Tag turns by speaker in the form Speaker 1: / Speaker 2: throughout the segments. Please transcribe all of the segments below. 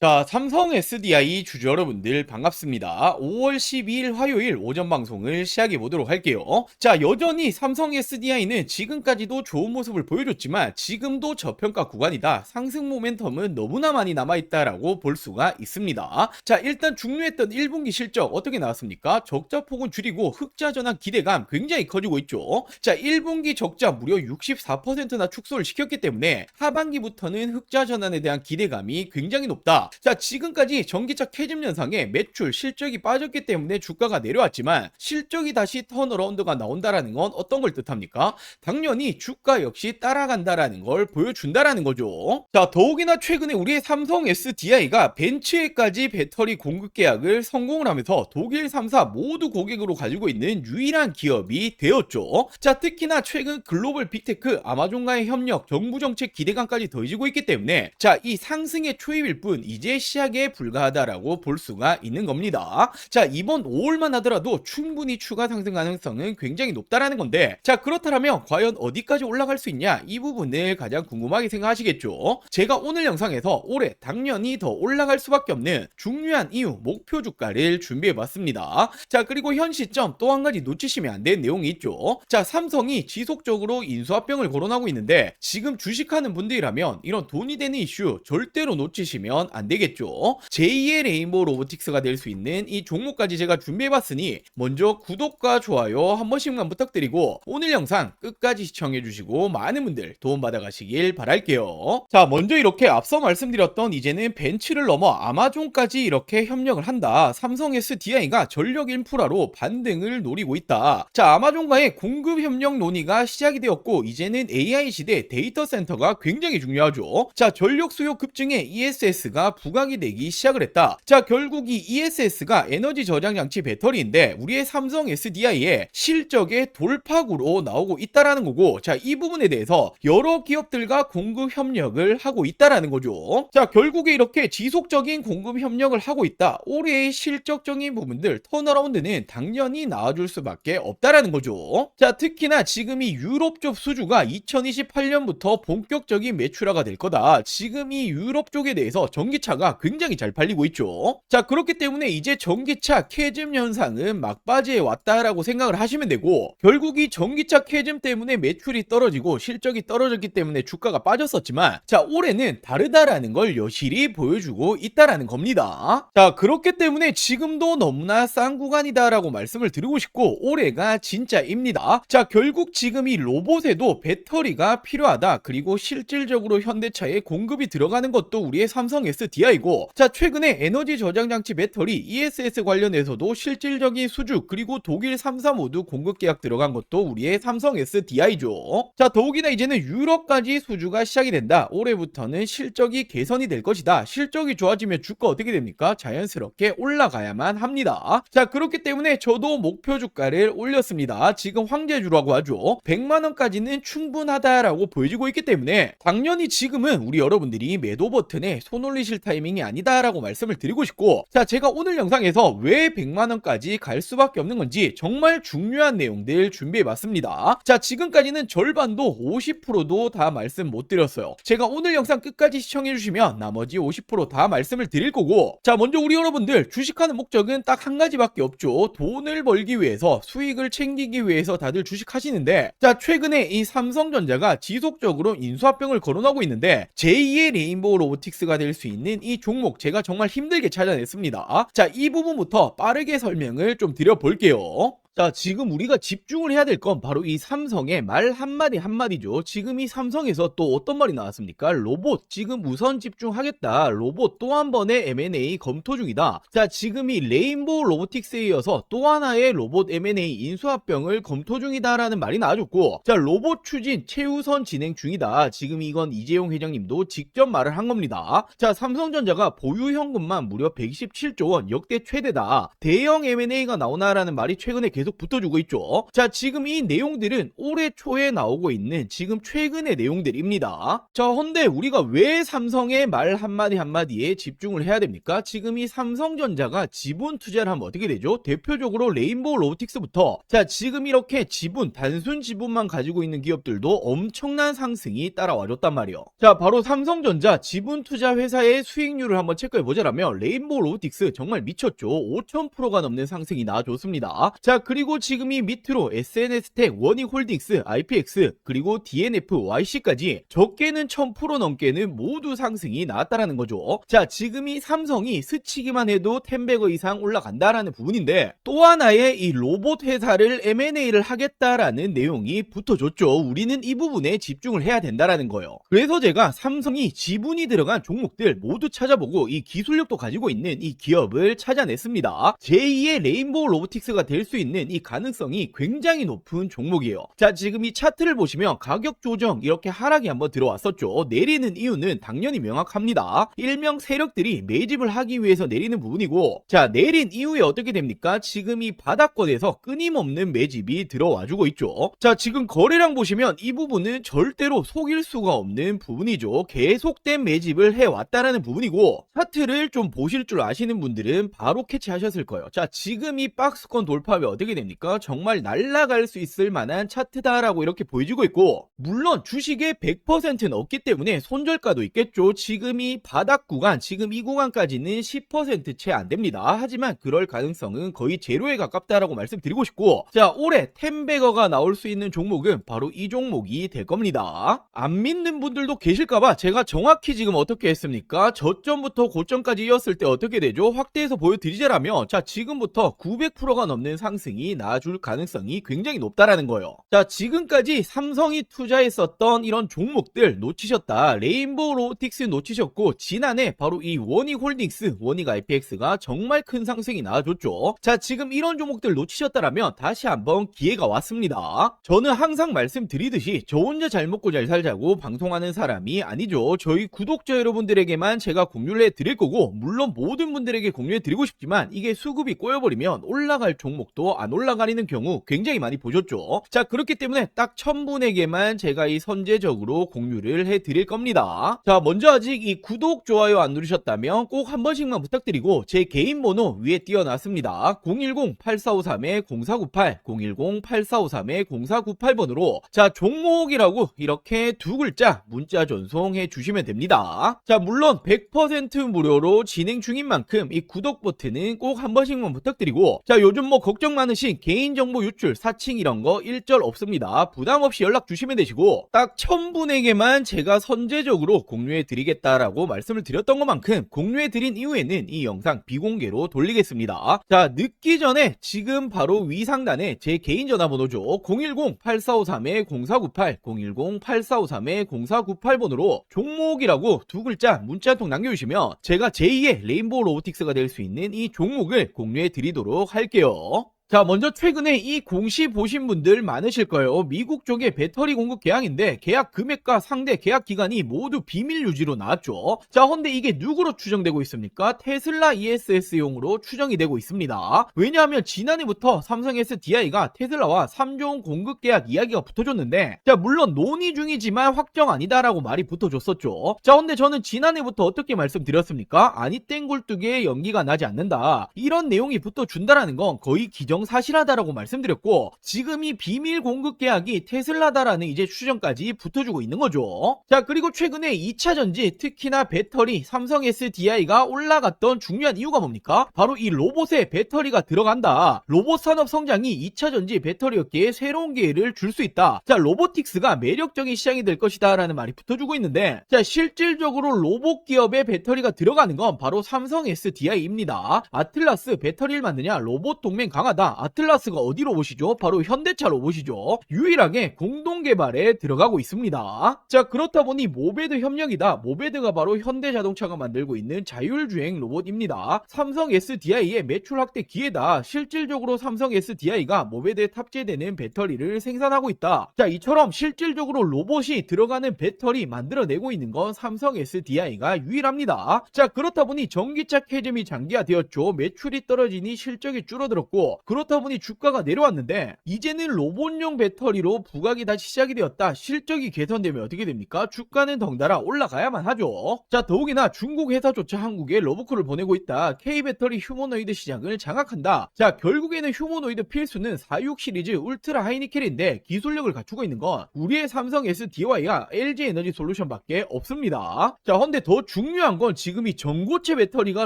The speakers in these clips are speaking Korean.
Speaker 1: 자, 삼성 SDI 주주 여러분들 반갑습니다. 5월 12일 화요일 오전 방송을 시작해 보도록 할게요. 자, 여전히 삼성 SDI는 지금까지도 좋은 모습을 보여줬지만 지금도 저평가 구간이다. 상승 모멘텀은 너무나 많이 남아있다라고 볼 수가 있습니다. 자, 일단 중요했던 1분기 실적 어떻게 나왔습니까? 적자 폭은 줄이고 흑자 전환 기대감 굉장히 커지고 있죠. 자, 1분기 적자 무려 64%나 축소를 시켰기 때문에 하반기부터는 흑자 전환에 대한 기대감이 굉장히 높다. 자, 지금까지 전기차 캐즘 현상에 매출, 실적이 빠졌기 때문에 주가가 내려왔지만 실적이 다시 턴어라운드가 나온다라는 건 어떤 걸 뜻합니까? 당연히 주가 역시 따라간다라는 걸 보여준다라는 거죠. 자, 더욱이나 최근에 우리의 삼성 SDI가 벤츠에까지 배터리 공급 계약을 성공을 하면서 독일 3사 모두 고객으로 가지고 있는 유일한 기업이 되었죠. 자, 특히나 최근 글로벌 빅테크 아마존과의 협력, 정부 정책 기대감까지 더해지고 있기 때문에 자, 이 상승의 초입일 뿐 이제 시작에 불과하다라고 볼 수가 있는 겁니다. 자, 이번 5월만 하더라도 충분히 추가 상승 가능성은 굉장히 높다라는 건데, 자, 그렇다면 과연 어디까지 올라갈 수 있냐, 이 부분을 가장 궁금하게 생각하시겠죠. 제가 오늘 영상에서 올해 당연히 더 올라갈 수밖에 없는 중요한 이유, 목표 주가를 준비해 봤습니다. 자, 그리고 현 시점 또 한 가지 놓치시면 안 되는 내용이 있죠. 자, 삼성이 지속적으로 인수합병을 거론하고 있는데 지금 주식하는 분들이라면 이런 돈이 되는 이슈 절대로 놓치시면 안 되겠죠. 제2의 레인보우 로보틱스가 될 수 있는 이 종목까지 제가 준비해봤으니 먼저 구독과 좋아요 한 번씩만 부탁드리고 오늘 영상 끝까지 시청해주시고 많은 분들 도움받아 가시길 바랄게요. 자, 먼저 이렇게 앞서 말씀드렸던 이제는 벤츠를 넘어 아마존까지 이렇게 협력을 한다. 삼성 SDI가 전력 인프라로 반등을 노리고 있다. 자, 아마존과의 공급 협력 논의가 시작이 되었고 이제는 AI 시대 데이터 센터가 굉장히 중요하죠. 자, 전력 수요 급증에 ESS가 부각이 되기 시작을 했다. 자, 결국 이 ESS가 에너지 저장 장치 배터리인데 우리의 삼성 SDI의 실적의 돌파구로 나오고 있다라는 거고, 자, 이 부분에 대해서 여러 기업들과 공급 협력을 하고 있다라는 거죠. 자, 결국에 이렇게 지속적인 공급 협력을 하고 있다. 올해의 실적적인 부분들 턴어라운드는 당연히 나와줄 수밖에 없다라는 거죠. 자, 특히나 지금 이 유럽 쪽 수주가 2028년부터 본격적인 매출화가 될 거다. 지금 이 유럽 쪽에 대해서 전기차가 굉장히 잘 팔리고 있죠. 자, 그렇기 때문에 이제 전기차 캐즘 현상은 막바지에 왔다라고 생각을 하시면 되고, 결국 이 전기차 캐즘 때문에 매출이 떨어지고 실적이 떨어졌기 때문에 주가가 빠졌었지만 자, 올해는 다르다라는 걸 여실히 보여주고 있다라는 겁니다. 자, 그렇기 때문에 지금도 너무나 싼 구간이다라고 말씀을 드리고 싶고 올해가 진짜입니다. 자, 결국 지금 이 로봇에도 배터리가 필요하다. 그리고 실질적으로 현대차에 공급이 들어가는 것도 우리의 삼성 SDI고, 자, 최근에 에너지 저장 장치 배터리 ESS 관련해서도 실질적인 수주 그리고 독일 3사 모두 공급 계약 들어간 것도 우리의 삼성 SDI죠. 자, 더욱이나 이제는 유럽까지 수주가 시작이 된다. 올해부터는 실적이 개선이 될 것이다. 실적이 좋아지면 주가 어떻게 됩니까? 자연스럽게 올라가야만 합니다. 자, 그렇기 때문에 저도 목표 주가를 올렸습니다. 지금 황제주라고 하죠. 100만원까지는 충분하다라고 보여지고 있기 때문에 당연히 지금은 우리 여러분들이 매도 버튼에 손 올리실 타이밍이 아니다라고 말씀을 드리고 싶고, 자, 제가 오늘 영상에서 왜 100만원까지 갈 수밖에 없는 건지 정말 중요한 내용들 준비해봤습니다. 자, 지금까지는 절반도 50%도 다 말씀 못 드렸어요. 제가 오늘 영상 끝까지 시청해주시면 나머지 50% 다 말씀을 드릴 거고, 자, 먼저 우리 여러분들 주식하는 목적은 딱 한 가지밖에 없죠. 돈을 벌기 위해서, 수익을 챙기기 위해서 다들 주식하시는데, 자, 최근에 이 삼성전자가 지속적으로 인수합병을 거론하고 있는데 제2의 레인보우 로보틱스가 될 수 있는 이 종목 제가 정말 힘들게 찾아냈습니다. 자, 이 부분부터 빠르게 설명을 좀 드려볼게요. 자, 지금 우리가 집중을 해야 될 건 바로 이 삼성의 말 한마디 한마디죠. 지금 이 삼성에서 또 어떤 말이 나왔습니까? 로봇 지금 우선 집중하겠다. 로봇 또 한 번의 M&A 검토 중이다. 자, 지금 이 레인보우 로보틱스에 이어서 또 하나의 로봇 M&A 인수합병을 검토 중이다라는 말이 나와줬고, 자, 로봇 추진 최우선 진행 중이다. 지금 이건 이재용 회장님도 직접 말을 한 겁니다. 자, 삼성전자가 보유 현금만 무려 127조 원, 역대 최대다. 대형 M&A가 나오나라는 말이 최근에 계속 계속 붙어주고 있죠. 자, 지금 이 내용들은 올해 초에 나오고 있는 지금 최근의 내용들입니다. 자, 헌데 우리가 왜 삼성의 말 한마디 한마디에 집중을 해야 됩니까? 지금 이 삼성전자가 지분 투자를 하면 어떻게 되죠? 대표적으로 레인보우 로보틱스부터, 자, 지금 이렇게 지분, 단순 지분만 가지고 있는 기업들도 엄청난 상승이 따라와줬단 말이에요. 자, 바로 삼성전자 지분 투자 회사의 수익률을 한번 체크해보자라면 레인보우 로보틱스 정말 미쳤죠. 5000%가 넘는 상승이 나와줬습니다. 자, 그리고 지금 이 밑으로 SNS텍, 원익홀딩스, IPX, 그리고 DNF, YC까지 적게는 1000% 넘게는 모두 상승이 나왔다라는 거죠. 자, 지금 이 삼성이 스치기만 해도 10배거 이상 올라간다라는 부분인데, 또 하나의 이 로봇 회사를 M&A를 하겠다라는 내용이 붙어줬죠. 우리는 이 부분에 집중을 해야 된다라는 거예요. 그래서 제가 삼성이 지분이 들어간 종목들 모두 찾아보고 이 기술력도 가지고 있는 이 기업을 찾아냈습니다. 제2의 레인보우 로보틱스가 될 수 있는 이 가능성이 굉장히 높은 종목이에요. 자, 지금 이 차트를 보시면 가격 조정 이렇게 하락이 한번 들어왔었죠. 내리는 이유는 당연히 명확합니다. 일명 세력들이 매집을 하기 위해서 내리는 부분이고, 자, 내린 이후에 어떻게 됩니까? 지금 이 바닥권에서 끊임없는 매집이 들어와주고 있죠. 자, 지금 거래량 보시면 이 부분은 절대로 속일 수가 없는 부분이죠. 계속된 매집을 해왔다라는 부분이고, 차트를 좀 보실 줄 아시는 분들은 바로 캐치하셨을 거예요. 자, 지금 이 박스권 돌파하면 어떻게 됩니까? 정말 날아갈 수 있을 만한 차트다라고 이렇게 보여지고 있고, 물론 주식의 100%는 없기 때문에 손절가도 있겠죠. 지금 이 바닥 구간, 지금 이 구간까지는 10% 채 안 됩니다. 하지만 그럴 가능성은 거의 제로에 가깝다라고 말씀드리고 싶고, 자, 올해 10배거가 나올 수 있는 종목은 바로 이 종목이 될 겁니다. 안 믿는 분들도 계실까봐 제가 정확히 지금 어떻게 했습니까? 저점부터 고점까지 이었을 때 어떻게 되죠? 확대해서 보여드리자라면, 자, 지금부터 900%가 넘는 상승이 나와줄 가능성이 굉장히 높다라는 거예요. 자, 지금까지 삼성이 투자했었던 이런 종목들 놓치셨다. 레인보우 로보틱스 놓치셨고, 지난해 바로 이 원익홀딩스, 원익 IPX가 정말 큰 상승이 나와줬죠. 자, 지금 이런 종목들 놓치셨다라면 다시 한번 기회가 왔습니다. 저는 항상 말씀드리듯이 저 혼자 잘 먹고 잘 살자고 방송하는 사람이 아니죠. 저희 구독자 여러분들에게만 제가 공유를 해드릴 거고, 물론 모든 분들에게 공유해드리고 싶지만 이게 수급이 꼬여버리면 올라갈 종목도 안 올라가리는 경우 굉장히 많이 보셨죠. 자, 그렇기 때문에 딱 1000분에게만 제가 이 선제적으로 공유를 해드릴 겁니다. 자, 먼저 아직 이 구독, 좋아요 안 누르셨다면 꼭 한 번씩만 부탁드리고, 제 개인 번호 위에 띄워놨습니다. 010-8453-0498, 010-8453-0498번으로 자, 종목이라고 이렇게 두 글자 문자 전송해 주시면 됩니다. 자, 물론 100% 무료로 진행 중인 만큼 이 구독 버튼은 꼭 한 번씩만 부탁드리고, 자, 요즘 뭐 걱정 많으신 개인정보 유출, 사칭 이런 거 일절 없습니다. 부담 없이 연락 주시면 되시고, 딱 1000분에게만 제가 선제적으로 공유해 드리겠다라고 말씀을 드렸던 것만큼 공유해 드린 이후에는 이 영상 비공개로 돌리겠습니다. 자, 늦기 전에 지금 바로 위 상단에 제 개인 전화번호죠. 010-8453-0498, 010-8453-0498번으로 종목이라고 두 글자 문자 한 통 남겨주시면 제가 제2의 레인보우 로보틱스가 될 수 있는 이 종목을 공유해 드리도록 할게요. 자, 먼저 최근에 이 공시 보신 분들 많으실 거예요. 미국 쪽의 배터리 공급 계약인데 계약 금액과 상대 계약 기간이 모두 비밀 유지로 나왔죠. 자, 근데 이게 누구로 추정되고 있습니까? 테슬라 ESS용으로 추정이 되고 있습니다. 왜냐하면 지난해부터 삼성 SDI가 테슬라와 3종 공급 계약 이야기가 붙어줬는데, 자, 물론 논의 중이지만 확정 아니다라고 말이 붙어줬었죠. 자, 근데 저는 지난해부터 어떻게 말씀드렸습니까? 아니 땡굴뚝에 연기가 나지 않는다, 이런 내용이 붙어준다라는 건 거의 기정사실하다라고 말씀드렸고, 지금 이 비밀 공급 계약이 테슬라다라는 이제 추정까지 붙어주고 있는 거죠. 자, 그리고 최근에 2차전지, 특히나 배터리, 삼성 SDI가 올라갔던 중요한 이유가 뭡니까? 바로 이 로봇에 배터리가 들어간다. 로봇 산업 성장이 2차전지 배터리 업계에 새로운 기회를 줄 수 있다. 자, 로보틱스가 매력적인 시장이 될 것이다 라는 말이 붙어주고 있는데, 자, 실질적으로 로봇 기업에 배터리가 들어가는 건 바로 삼성 SDI입니다. 아틀라스 배터리를 만드냐? 로봇 동맹 강하다. 아틀라스가 어디 로봇이죠? 바로 현대차 로봇이죠. 유일하게 공동 개발에 들어가고 있습니다. 자, 그렇다 보니 모베드 협력이다. 모베드가 바로 현대자동차가 만들고 있는 자율주행 로봇입니다. 삼성 SDI의 매출 확대 기회다. 실질적으로 삼성 SDI가 모베드에 탑재되는 배터리를 생산하고 있다. 자, 이처럼 실질적으로 로봇이 들어가는 배터리 만들어내고 있는 건 삼성 SDI가 유일합니다. 자, 그렇다 보니 전기차 캐즘이 장기화되었죠. 매출이 떨어지니 실적이 줄어들었고, 그렇다 보니 주가가 내려왔는데 이제는 로봇용 배터리로 부각이 다시 시작이 되었다. 실적이 개선되면 어떻게 됩니까? 주가는 덩달아 올라가야만 하죠. 자, 더욱이나 중국 회사조차 한국에 러브콜을 보내고 있다. K배터리 휴머노이드 시장을 장악한다. 자, 결국에는 휴머노이드 필수는 46 시리즈 울트라 하이니켈인데 기술력을 갖추고 있는 건 우리의 삼성 SDI와 LG 에너지 솔루션밖에 없습니다. 자, 근데 더 중요한 건 지금 이 전고체 배터리가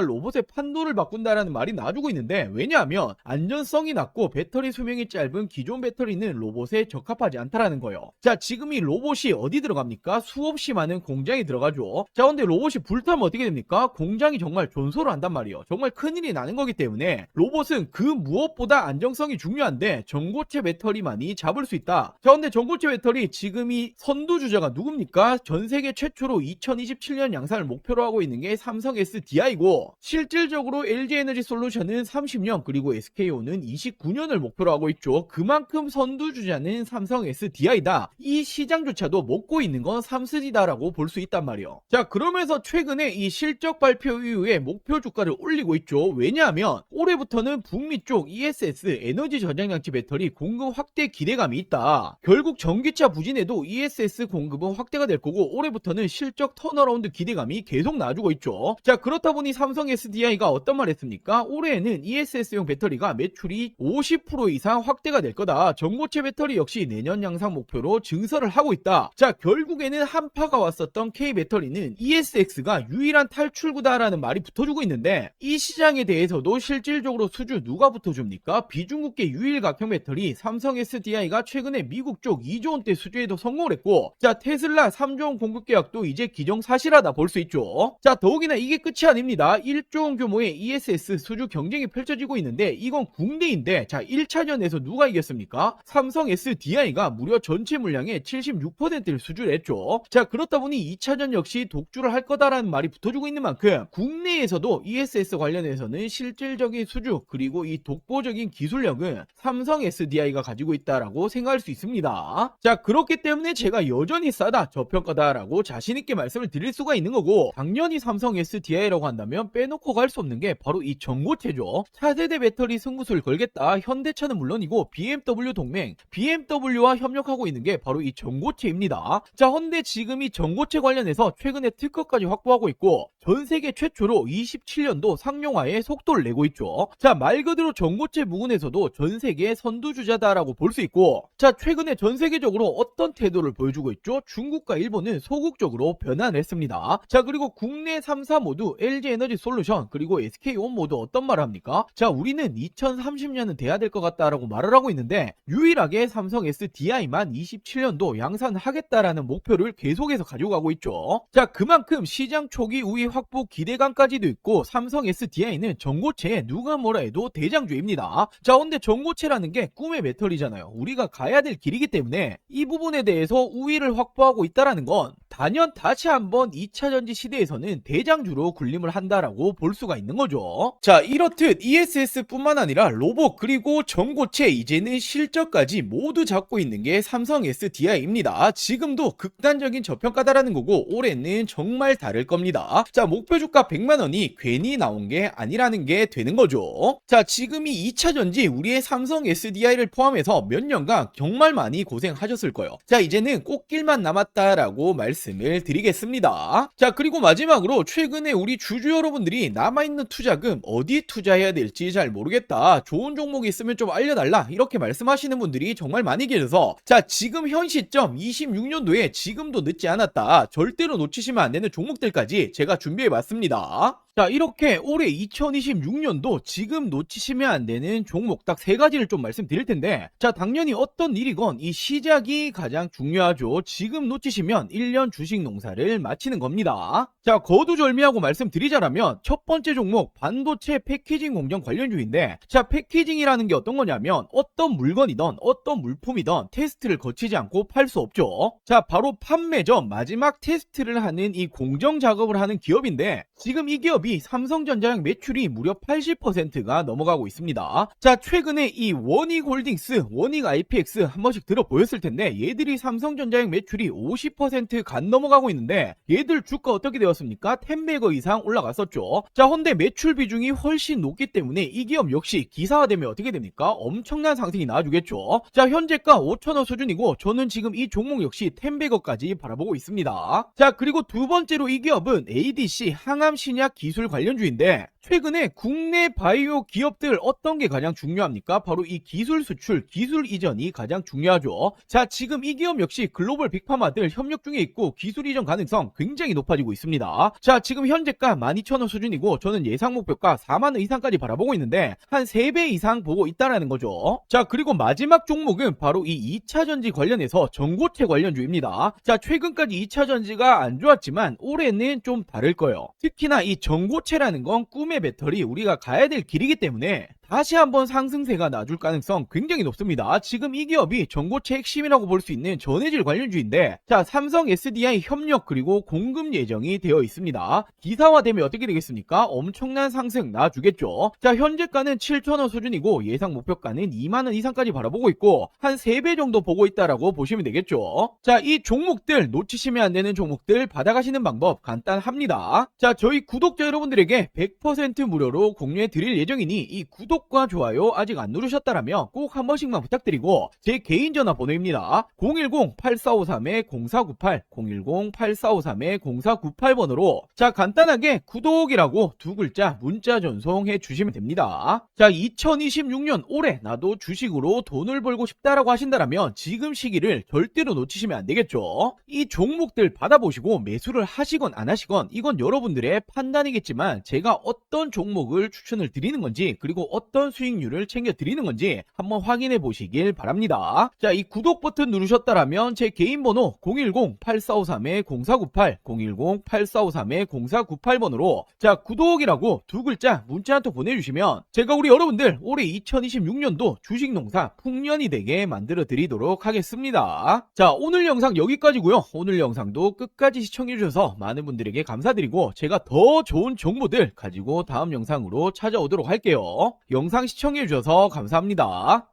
Speaker 1: 로봇의 판도를 바꾼다라는 말이 나와주고 있는데, 왜냐하면 안전성이 낮고 배터리 수명이 짧은 기존 배터리는 로봇에 적합하지 않다라는 거예요. 자, 지금 이 로봇이 어디 들어갑니까? 수없이 많은 공장에 들어가죠. 자, 근데 로봇이 불타면 어떻게 됩니까? 공장이 정말 존소를 한단 말이에요. 정말 큰일이 나는 거기 때문에 로봇은 그 무엇보다 안정성이 중요한데 전고체 배터리만이 잡을 수 있다. 자, 근데 전고체 배터리 지금 이 선두주자가 누굽니까? 전 세계 최초로 2027년 양산을 목표로 하고 있는 게 삼성 SDI고, 실질적으로 LG 에너지 솔루션은 30년 그리고 SK온은 29년을 목표로 하고 있죠. 그만큼 선두주자는 삼성 SDI다. 이 시장조차도 먹고 있는 건 삼스디다라고 볼 수 있단 말이에요. 자, 그러면서 최근에 이 실적 발표 이후에 목표 주가를 올리고 있죠. 왜냐하면 올해부터는 북미 쪽 ESS 에너지 저장장치 배터리 공급 확대 기대감이 있다. 결국 전기차 부진에도 ESS 공급은 확대가 될 거고, 올해부터는 실적 턴어라운드 기대감이 계속 나와주고 있죠. 자, 그렇다 보니 삼성 SDI가 어떤 말 했습니까? 올해에는 ESS용 배터리가 매출이 50% 이상 확대가 될 거다. 전고체 배터리 역시 내년 양상 목표로 증설을 하고 있다. 자, 결국에는 한파가 왔었던 K배터리는 ESX가 유일한 탈출구다라는 말이 붙어주고 있는데, 이 시장에 대해서도 실질적으로 수주 누가 붙어줍니까? 비중국계 유일각형 배터리 삼성 SDI가 최근에 미국 쪽 2조 원대 수주에도 성공을 했고, 자, 테슬라 3조 원 공급 계약도 이제 기정사실하다 볼 수 있죠. 자, 더욱이나 이게 끝이 아닙니다. 1조 원 규모의 ESS 수주 경쟁이 펼쳐지고 있는데, 이건 국내인데, 자, 1차전에서 누가 이겼습니까? 삼성 SDI가 무려 전체 물량의 76%를 수주를 했죠. 자, 그렇다 보니 2차전 역시 독주를 할 거다라는 말이 붙어주고 있는 만큼 국내에서도 ESS 관련해서는 실질적인 수주 그리고 이 독보적인 기술력은 삼성 SDI가 가지고 있다라고 생각할 수 있습니다. 자, 그렇기 때문에 제가 여전히 싸다, 저평가다라고 자신있게 말씀을 드릴 수가 있는 거고, 당연히 삼성 SDI라고 한다면 빼놓고 갈 수 없는 게 바로 이 전고체죠. 차세대 배터리 승부수를 걸겠다. 현대차는 물론이고 BMW 동맹, BMW와 협력하고 있는 게 바로 이 전고체입니다. 자, 헌데 지금 이 전고체 관련해서 최근에 특허까지 확보하고 있고, 전 세계 최초로 27년도 상용화에 속도를 내고 있죠. 자, 말 그대로 전고체 부분에서도 전 세계 선두주자다라고 볼 수 있고, 자, 최근에 전 세계적으로 어떤 태도를 보여주고 있죠? 중국과 일본은 소극적으로 변화를 했습니다. 자, 그리고 국내 3사 모두 LG 에너지 솔루션 그리고 SK온 모두 어떤 말을 합니까? 자, 우리는 2030년은 돼야 될 것 같다라고 말을 하고 있는데, 유일하게 삼성 SDI만 27년도 양산하겠다라는 목표를 계속해서 가지고 가고 있죠. 자, 그만큼 시장 초기 우위 확보 기대감까지도 있고, 삼성 SDI는 전고체에 누가 뭐라 해도 대장주입니다. 자, 근데 전고체라는 게 꿈의 배터리잖아요. 우리가 가야 될 길이기 때문에 이 부분에 대해서 우위를 확보하고 있다라는 건 단연 다시 한번 2차 전지 시대에서는 대장주로 군림을 한다라고 볼 수가 있는 거죠. 자, 이렇듯 ESS뿐만 아니라 로봇 그리고 전고체, 이제는 실적까지 모두 잡고 있는 게 삼성 SDI입니다. 지금도 극단적인 저평가다라는 거고, 올해는 정말 다를 겁니다. 자, 목표 주가 100만원이 괜히 나온 게 아니라는 게 되는 거죠. 자, 지금이 2차 전지 우리의 삼성 SDI를 포함해서 몇 년간 정말 많이 고생하셨을 거예요. 자, 이제는 꽃길만 남았다라고 말씀을 드리겠습니다. 자, 그리고 마지막으로 최근에 우리 주주 여러분들이 남아있는 투자금 어디 투자해야 될지 잘 모르겠다, 좋은 종목이 있으면 좀 알려달라, 이렇게 말씀하시는 분들이 정말 많이 계셔서, 자, 지금 현 시점 26년도에 지금도 늦지 않았다, 절대로 놓치시면 안 되는 종목들까지 제가 준비해 봤습니다. 자, 이렇게 올해 2026년도 지금 놓치시면 안 되는 종목 딱 3가지를 좀 말씀드릴 텐데, 자, 당연히 어떤 일이건 이 시작이 가장 중요하죠. 지금 놓치시면 1년 주식 농사를 마치는 겁니다. 자, 거두절미하고 말씀드리자라면 첫 번째 종목 반도체 패키징 공정 관련주인데, 자, 패키징이라는 게 어떤 거냐면 어떤 물건이든 어떤 물품이든 테스트를 거치지 않고 팔 수 없죠. 자, 바로 판매 전 마지막 테스트를 하는 이 공정 작업을 하는 기업인데, 지금 이 기업이 기업이 삼성전자랑 매출이 무려 80%가 넘어가고 있습니다. 자, 최근에 이 원익홀딩스, 원익 IPX 한 번씩 들어보였을 텐데 얘들이 삼성전자랑 매출이 50%간 넘어가고 있는데 얘들 주가 어떻게 되었습니까? 10배거 이상 올라갔었죠. 자, 헌데 매출 비중이 훨씬 높기 때문에 이 기업 역시 기사화되면 어떻게 됩니까? 엄청난 상승이 나와주겠죠. 자, 현재가 5,000원 수준이고 저는 지금 이 종목 역시 10배거까지 바라보고 있습니다. 자, 그리고 두 번째로 이 기업은 ADC 항암신약 기술 관련주인데 최근에 국내 바이오 기업들 어떤 게 가장 중요합니까? 바로 이 기술 수출, 기술 이전이 가장 중요하죠. 자, 지금 이 기업 역시 글로벌 빅파마들 협력 중에 있고 기술 이전 가능성 굉장히 높아지고 있습니다. 자, 지금 현재가 12,000원 수준이고 저는 예상 목표가 4만원 이상까지 바라보고 있는데 한 3배 이상 보고 있다라는 거죠. 자, 그리고 마지막 종목은 바로 이 2차전지 관련해서 전고체 관련주입니다. 자, 최근까지 2차전지가 안 좋았지만 올해는 좀 다를 거예요. 특히나 이 전고체라는 건 꿈의 배터리, 우리가 가야 될 길이기 때문에 다시 한번 상승세가 나줄 가능성 굉장히 높습니다. 지금 이 기업이 전고체 핵심이라고 볼 수 있는 전해질 관련주인데 자, 삼성 SDI 협력 그리고 공급 예정이 되어 있습니다. 기사화되면 어떻게 되겠습니까? 엄청난 상승 나주겠죠. 자, 현재가는 7,000원 수준이고 예상 목표가는 2만원 이상까지 바라보고 있고 한 3배 정도 보고 있다라고 보시면 되겠죠. 자, 이 종목들 놓치시면 안 되는 종목들 받아가시는 방법 간단합니다. 자, 저희 구독자 여러분들에게 100% 무료로 공유해 드릴 예정이니 이 구독과 좋아요 아직 안 누르셨다라면 꼭 한 번씩만 부탁드리고 제 개인 전화번호입니다. 010-8453-0498 010-8453-0498번으로 자, 간단하게 구독이라고 두 글자 문자 전송해 주시면 됩니다. 자, 2026년 올해 나도 주식으로 돈을 벌고 싶다라고 하신다라면 지금 시기를 절대로 놓치시면 안 되겠죠. 이 종목들 받아보시고 매수를 하시건 안 하시건 이건 여러분들의 판단이겠지만 제가 어떤 종목을 추천을 드리는 건지 그리고 어떤 수익률을 챙겨 드리는 건지 한번 확인해 보시길 바랍니다. 자, 이 구독 버튼 누르셨다라면 제 개인 번호 010-8453-0498 010-8453-0498번으로 자, 구독이라고 두 글자 문자 한 통 보내주시면 제가 우리 여러분들 올해 2026년도 주식농사 풍년이 되게 만들어 드리도록 하겠습니다. 자, 오늘 영상 여기까지고요. 오늘 영상도 끝까지 시청해 주셔서 많은 분들에게 감사드리고 제가 더 좋은 정보들 가지고 다음 영상으로 찾아오도록 할게요. 영상 시청해 주셔서 감사합니다.